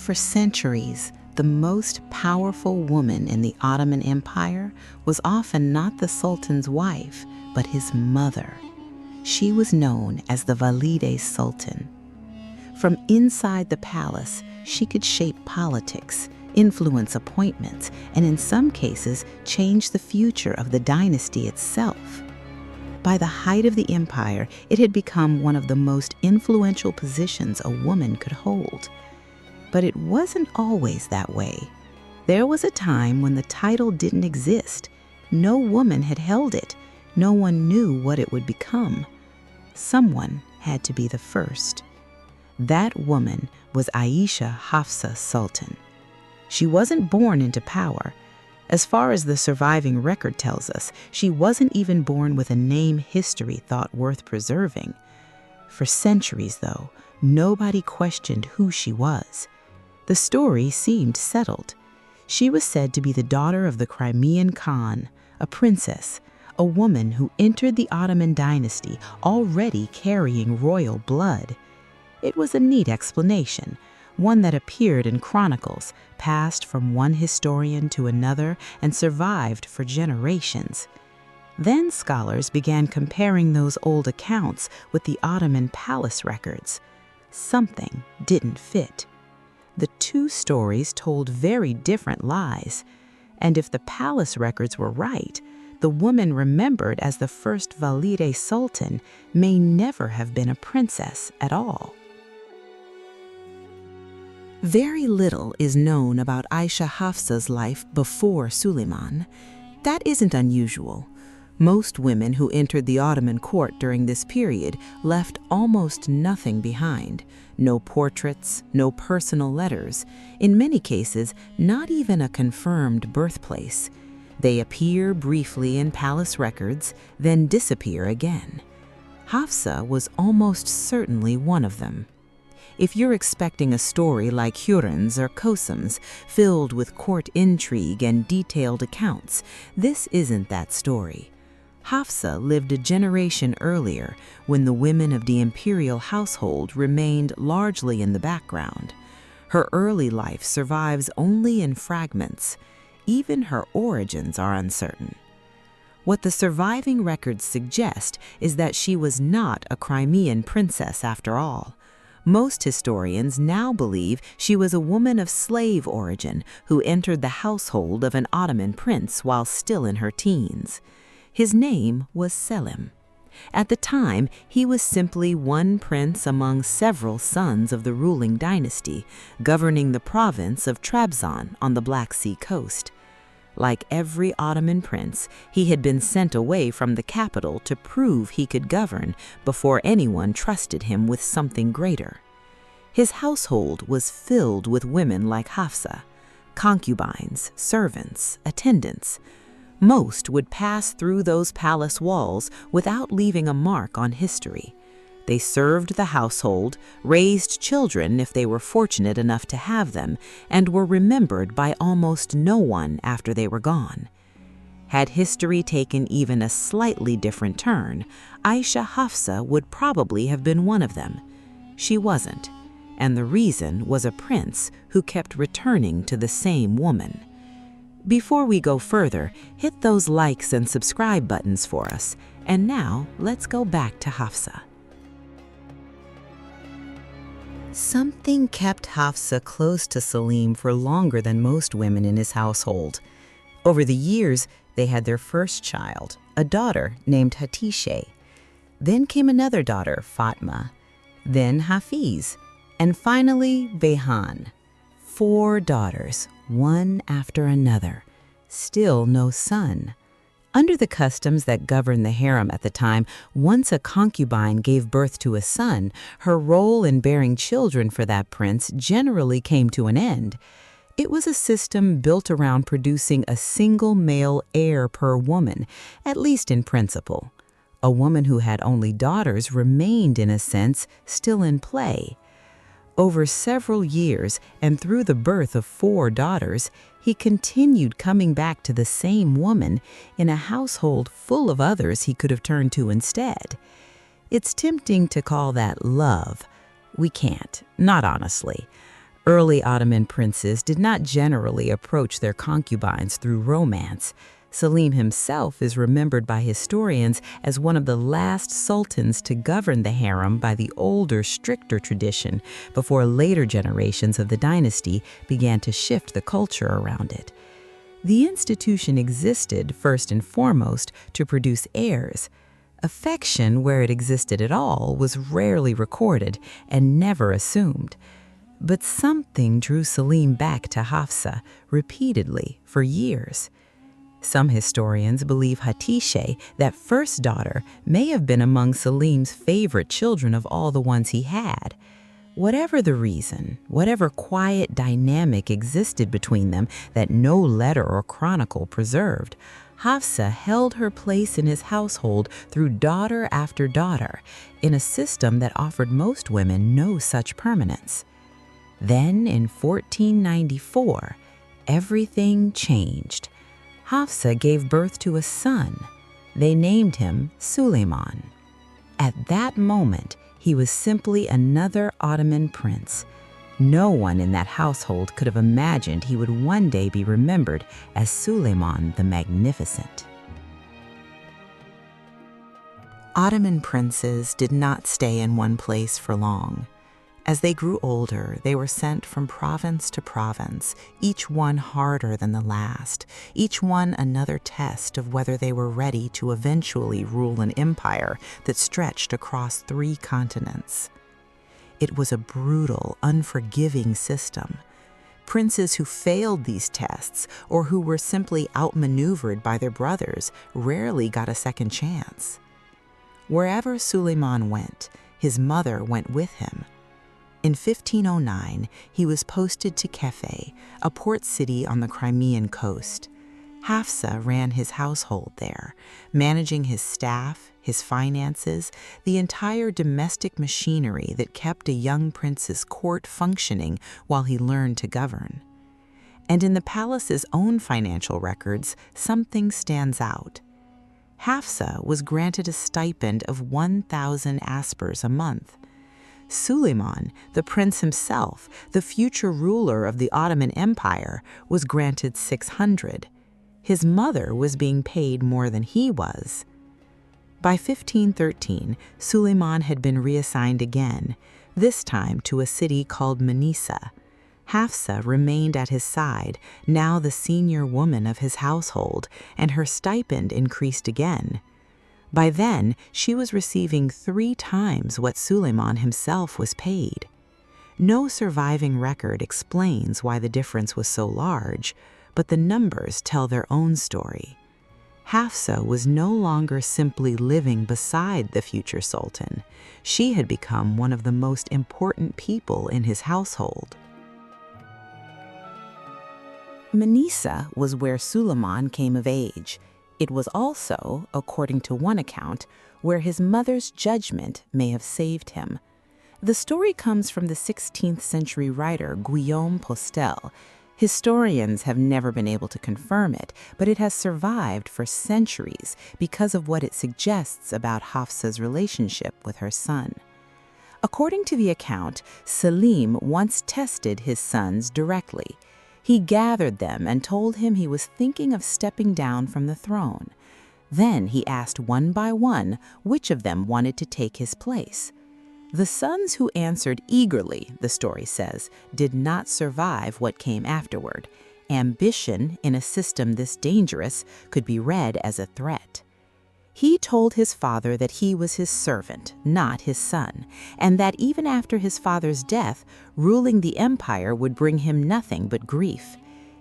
For centuries, the most powerful woman in the Ottoman Empire was often not the Sultan's wife, but his mother. She was known as the Valide Sultan. From inside the palace, she could shape politics, influence appointments, and in some cases, change the future of the dynasty itself. By the height of the empire, it had become one of the most influential positions a woman could hold. But it wasn't always that way. There was a time when the title didn't exist. No woman had held it. No one knew what it would become. Someone had to be the first. That woman was Ayşe Hafsa Sultan. She wasn't born into power. As far as the surviving record tells us, she wasn't even born with a name history thought worth preserving. For centuries, though, nobody questioned who she was. The story seemed settled. She was said to be the daughter of the Crimean Khan, a princess, a woman who entered the Ottoman dynasty already carrying royal blood. It was a neat explanation, one that appeared in chronicles, passed from one historian to another, and survived for generations. Then scholars began comparing those old accounts with the Ottoman palace records. Something didn't fit. The two stories told very different lies, and if the palace records were right, the woman remembered as the first Valide Sultan may never have been a princess at all. Very little is known about Ayşe Hafsa's life before Suleiman. That isn't unusual. Most women who entered the Ottoman court during this period left almost nothing behind. No portraits, no personal letters, in many cases, not even a confirmed birthplace. They appear briefly in palace records, then disappear again. Hafsa was almost certainly one of them. If you're expecting a story like Hürrem's or Kösem's, filled with court intrigue and detailed accounts, this isn't that story. Hafsa lived a generation earlier, when the women of the imperial household remained largely in the background. Her early life survives only in fragments. Even her origins are uncertain. What the surviving records suggest is that she was not a Crimean princess after all. Most historians now believe she was a woman of slave origin who entered the household of an Ottoman prince while still in her teens. His name was Selim. At the time, he was simply one prince among several sons of the ruling dynasty, governing the province of Trabzon on the Black Sea coast. Like every Ottoman prince, he had been sent away from the capital to prove he could govern before anyone trusted him with something greater. His household was filled with women like Hafsa, concubines, servants, attendants. Most would pass through those palace walls without leaving a mark on history. They served the household, raised children if they were fortunate enough to have them, and were remembered by almost no one after they were gone. Had history taken even a slightly different turn, Ayşe Hafsa would probably have been one of them. She wasn't, and the reason was a prince who kept returning to the same woman. Before we go further, hit those likes and subscribe buttons for us. And now, let's go back to Hafsa. Something kept Hafsa close to Selim for longer than most women in his household. Over the years, they had their first child, a daughter named Hatice. Then came another daughter, Fatma. Then Hafiz. And finally, Behan. 4 daughters, one after another. Still no son. Under the customs that governed the harem at the time, once a concubine gave birth to a son, her role in bearing children for that prince generally came to an end. It was a system built around producing a single male heir per woman, at least in principle. A woman who had only daughters remained, in a sense, still in play. Over several years, and through the birth of 4 daughters, he continued coming back to the same woman in a household full of others he could have turned to instead. It's tempting to call that love. We can't, not honestly. Early Ottoman princes did not generally approach their concubines through romance. Selim himself is remembered by historians as one of the last sultans to govern the harem by the older, stricter tradition before later generations of the dynasty began to shift the culture around it. The institution existed, first and foremost, to produce heirs. Affection, where it existed at all, was rarely recorded and never assumed. But something drew Selim back to Hafsa repeatedly for years. Some historians believe Hatice, that first daughter, may have been among Selim's favorite children of all the ones he had. Whatever the reason, whatever quiet dynamic existed between them that no letter or chronicle preserved, Hafsa held her place in his household through daughter after daughter, in a system that offered most women no such permanence. Then, in 1494, everything changed. Hafsa gave birth to a son. They named him Suleiman. At that moment, he was simply another Ottoman prince. No one in that household could have imagined he would one day be remembered as Suleiman the Magnificent. Ottoman princes did not stay in one place for long. As they grew older, they were sent from province to province, each one harder than the last, each one another test of whether they were ready to eventually rule an empire that stretched across 3 continents. It was a brutal, unforgiving system. Princes who failed these tests or who were simply outmaneuvered by their brothers rarely got a second chance. Wherever Suleiman went, his mother went with him. In 1509, he was posted to Kefe, a port city on the Crimean coast. Hafsa ran his household there, managing his staff, his finances, the entire domestic machinery that kept a young prince's court functioning while he learned to govern. And in the palace's own financial records, something stands out. Hafsa was granted a stipend of 1,000 aspers a month. Suleiman, the prince himself, the future ruler of the Ottoman Empire, was granted 600. His mother was being paid more than he was. By 1513, Suleiman had been reassigned again, this time to a city called Manisa. Hafsa remained at his side, now the senior woman of his household, and her stipend increased again. By then, she was receiving 3 times what Suleiman himself was paid. No surviving record explains why the difference was so large, but the numbers tell their own story. Hafsa was no longer simply living beside the future sultan. She had become one of the most important people in his household. Manisa was where Suleiman came of age. It was also, according to one account, where his mother's judgment may have saved him. The story comes from the 16th century writer Guillaume Postel. Historians have never been able to confirm it, but it has survived for centuries because of what it suggests about Hafsa's relationship with her son. According to the account, Selim once tested his sons directly. He gathered them and told him he was thinking of stepping down from the throne. Then he asked one by one which of them wanted to take his place. The sons who answered eagerly, the story says, did not survive what came afterward. Ambition in a system this dangerous could be read as a threat. He told his father that he was his servant, not his son, and that even after his father's death, ruling the empire would bring him nothing but grief.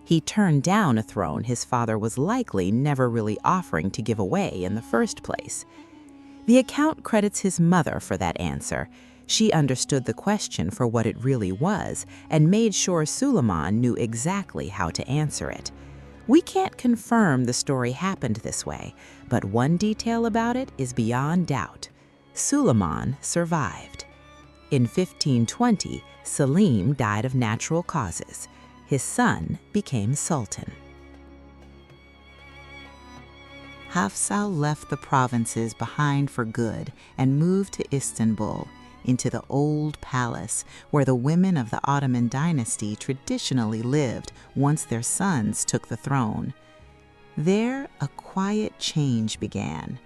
He turned down a throne his father was likely never really offering to give away in the first place. The account credits his mother for that answer. She understood the question for what it really was and made sure Suleiman knew exactly how to answer it. We can't confirm the story happened this way, but one detail about it is beyond doubt. Suleiman survived. In 1520, Selim died of natural causes. His son became sultan. Hafsa left the provinces behind for good and moved to Istanbul. into the old palace where the women of the Ottoman dynasty traditionally lived once their sons took the throne. There, a quiet change began.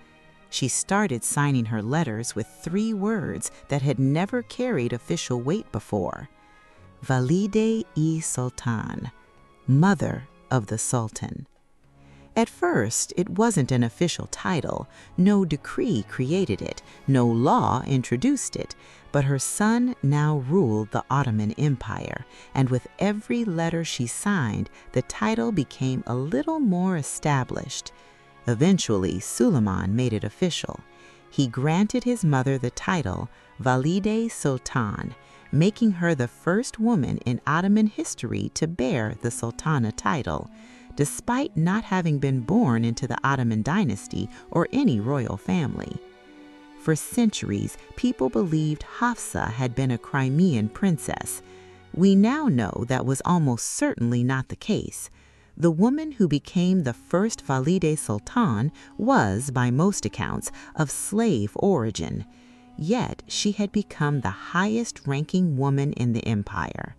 She started signing her letters with 3 words that had never carried official weight before: Valide Sultan, Mother of the Sultan. At first, it wasn't an official title. No decree created it, no law introduced it, but her son now ruled the Ottoman Empire, and with every letter she signed, the title became a little more established. Eventually, Suleiman made it official. He granted his mother the title Valide Sultan, making her the first woman in Ottoman history to bear the Sultana title, despite not having been born into the Ottoman dynasty or any royal family. For centuries, people believed Hafsa had been a Crimean princess. We now know that was almost certainly not the case. The woman who became the first Valide Sultan was, by most accounts, of slave origin. Yet she had become the highest-ranking woman in the empire.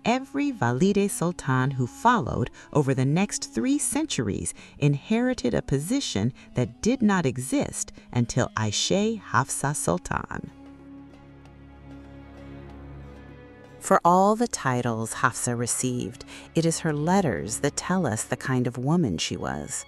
Every Valide Sultan who followed over the next 3 centuries inherited a position that did not exist until Ayşe Hafsa Sultan. For all the titles Hafsa received, it is her letters that tell us the kind of woman she was.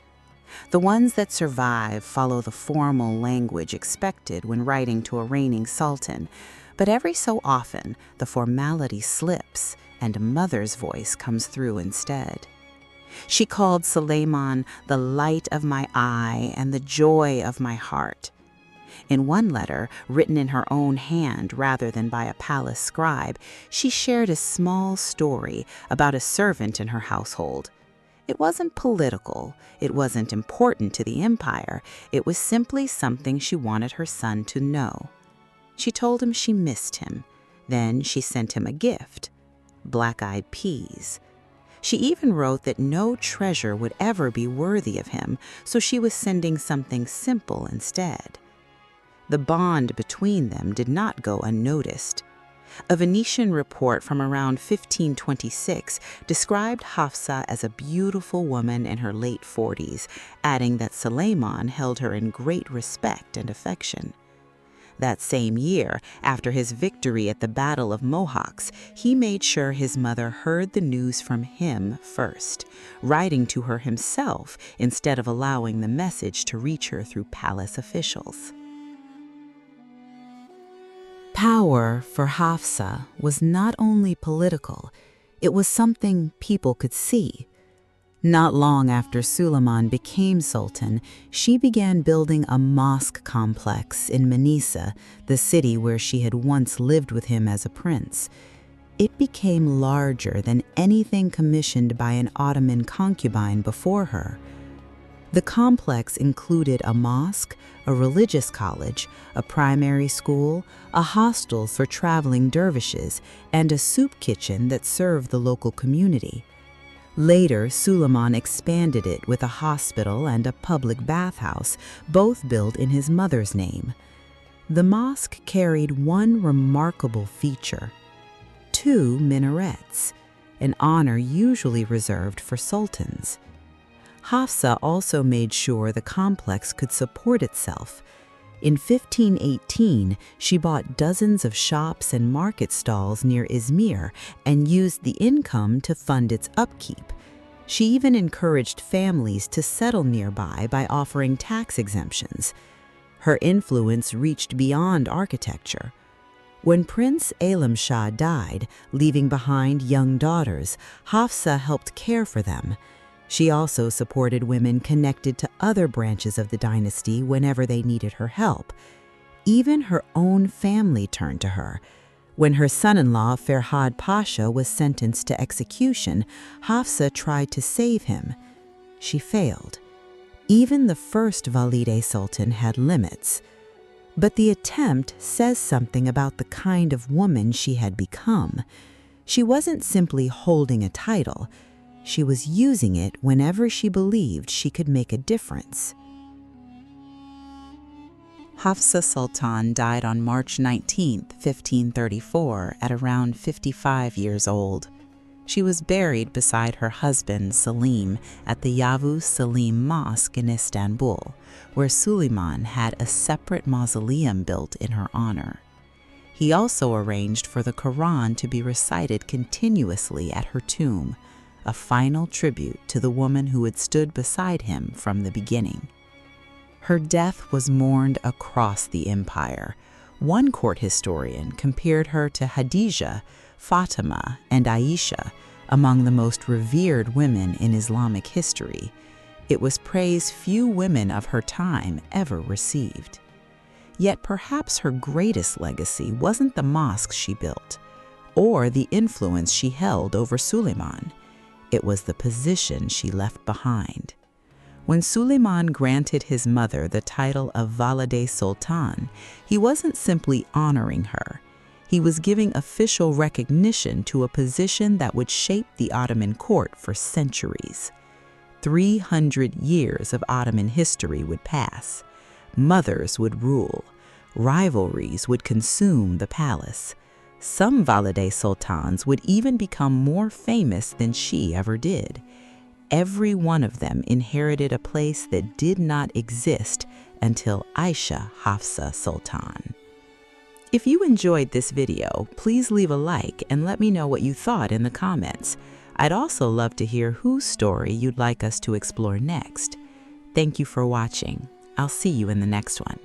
The ones that survive follow the formal language expected when writing to a reigning sultan, but every so often the formality slips and a mother's voice comes through instead. She called Suleiman the light of my eye and the joy of my heart. In one letter, written in her own hand rather than by a palace scribe, she shared a small story about a servant in her household. It wasn't political, it wasn't important to the empire, it was simply something she wanted her son to know. She told him she missed him. Then she sent him a gift: black-eyed peas. She even wrote that no treasure would ever be worthy of him, so she was sending something simple instead. The bond between them did not go unnoticed. A Venetian report from around 1526 described Hafsa as a beautiful woman in her late 40s, adding that Suleiman held her in great respect and affection. That same year, after his victory at the Battle of Mohawks, he made sure his mother heard the news from him first, writing to her himself instead of allowing the message to reach her through palace officials. Power for Hafsa was not only political, it was something people could see. Not long after Suleiman became sultan, she began building a mosque complex in Manisa, the city where she had once lived with him as a prince. It became larger than anything commissioned by an Ottoman concubine before her. The complex included a mosque, a religious college, a primary school, a hostel for traveling dervishes, and a soup kitchen that served the local community. Later, Suleiman expanded it with a hospital and a public bathhouse, both built in his mother's name. The mosque carried one remarkable feature: 2 minarets, an honor usually reserved for sultans. Hafsa also made sure the complex could support itself. In 1518, she bought dozens of shops and market stalls near Izmir and used the income to fund its upkeep. She even encouraged families to settle nearby by offering tax exemptions. Her influence reached beyond architecture. When Prince Alim Shah died, leaving behind young daughters, Hafsa helped care for them. She also supported women connected to other branches of the dynasty whenever they needed her help. Even her own family turned to her. When her son-in-law Ferhad Pasha was sentenced to execution, Hafsa tried to save him. She failed. Even the first Valide Sultan had limits. But the attempt says something about the kind of woman she had become. She wasn't simply holding a title. She was using it whenever she believed she could make a difference. Hafsa Sultan died on March 19, 1534, at around 55 years old. She was buried beside her husband Selim at the Yavuz Selim Mosque in Istanbul, where Suleiman had a separate mausoleum built in her honor. He also arranged for the Quran to be recited continuously at her tomb, a final tribute to the woman who had stood beside him from the beginning. Her death was mourned across the empire. One court historian compared her to Khadija, Fatima, and Ayşe, among the most revered women in Islamic history. It was praise few women of her time ever received. Yet perhaps her greatest legacy wasn't the mosques she built, or the influence she held over Suleiman. It was the position she left behind. When Suleiman granted his mother the title of Valide Sultan, he wasn't simply honoring her. He was giving official recognition to a position that would shape the Ottoman court for centuries. 300 years of Ottoman history would pass. Mothers would rule. Rivalries would consume the palace. Some Valide Sultans would even become more famous than she ever did. Every one of them inherited a place that did not exist until Ayşe Hafsa Sultan. If you enjoyed this video, please leave a like and let me know what you thought in the comments. I'd also love to hear whose story you'd like us to explore next. Thank you for watching. I'll see you in the next one.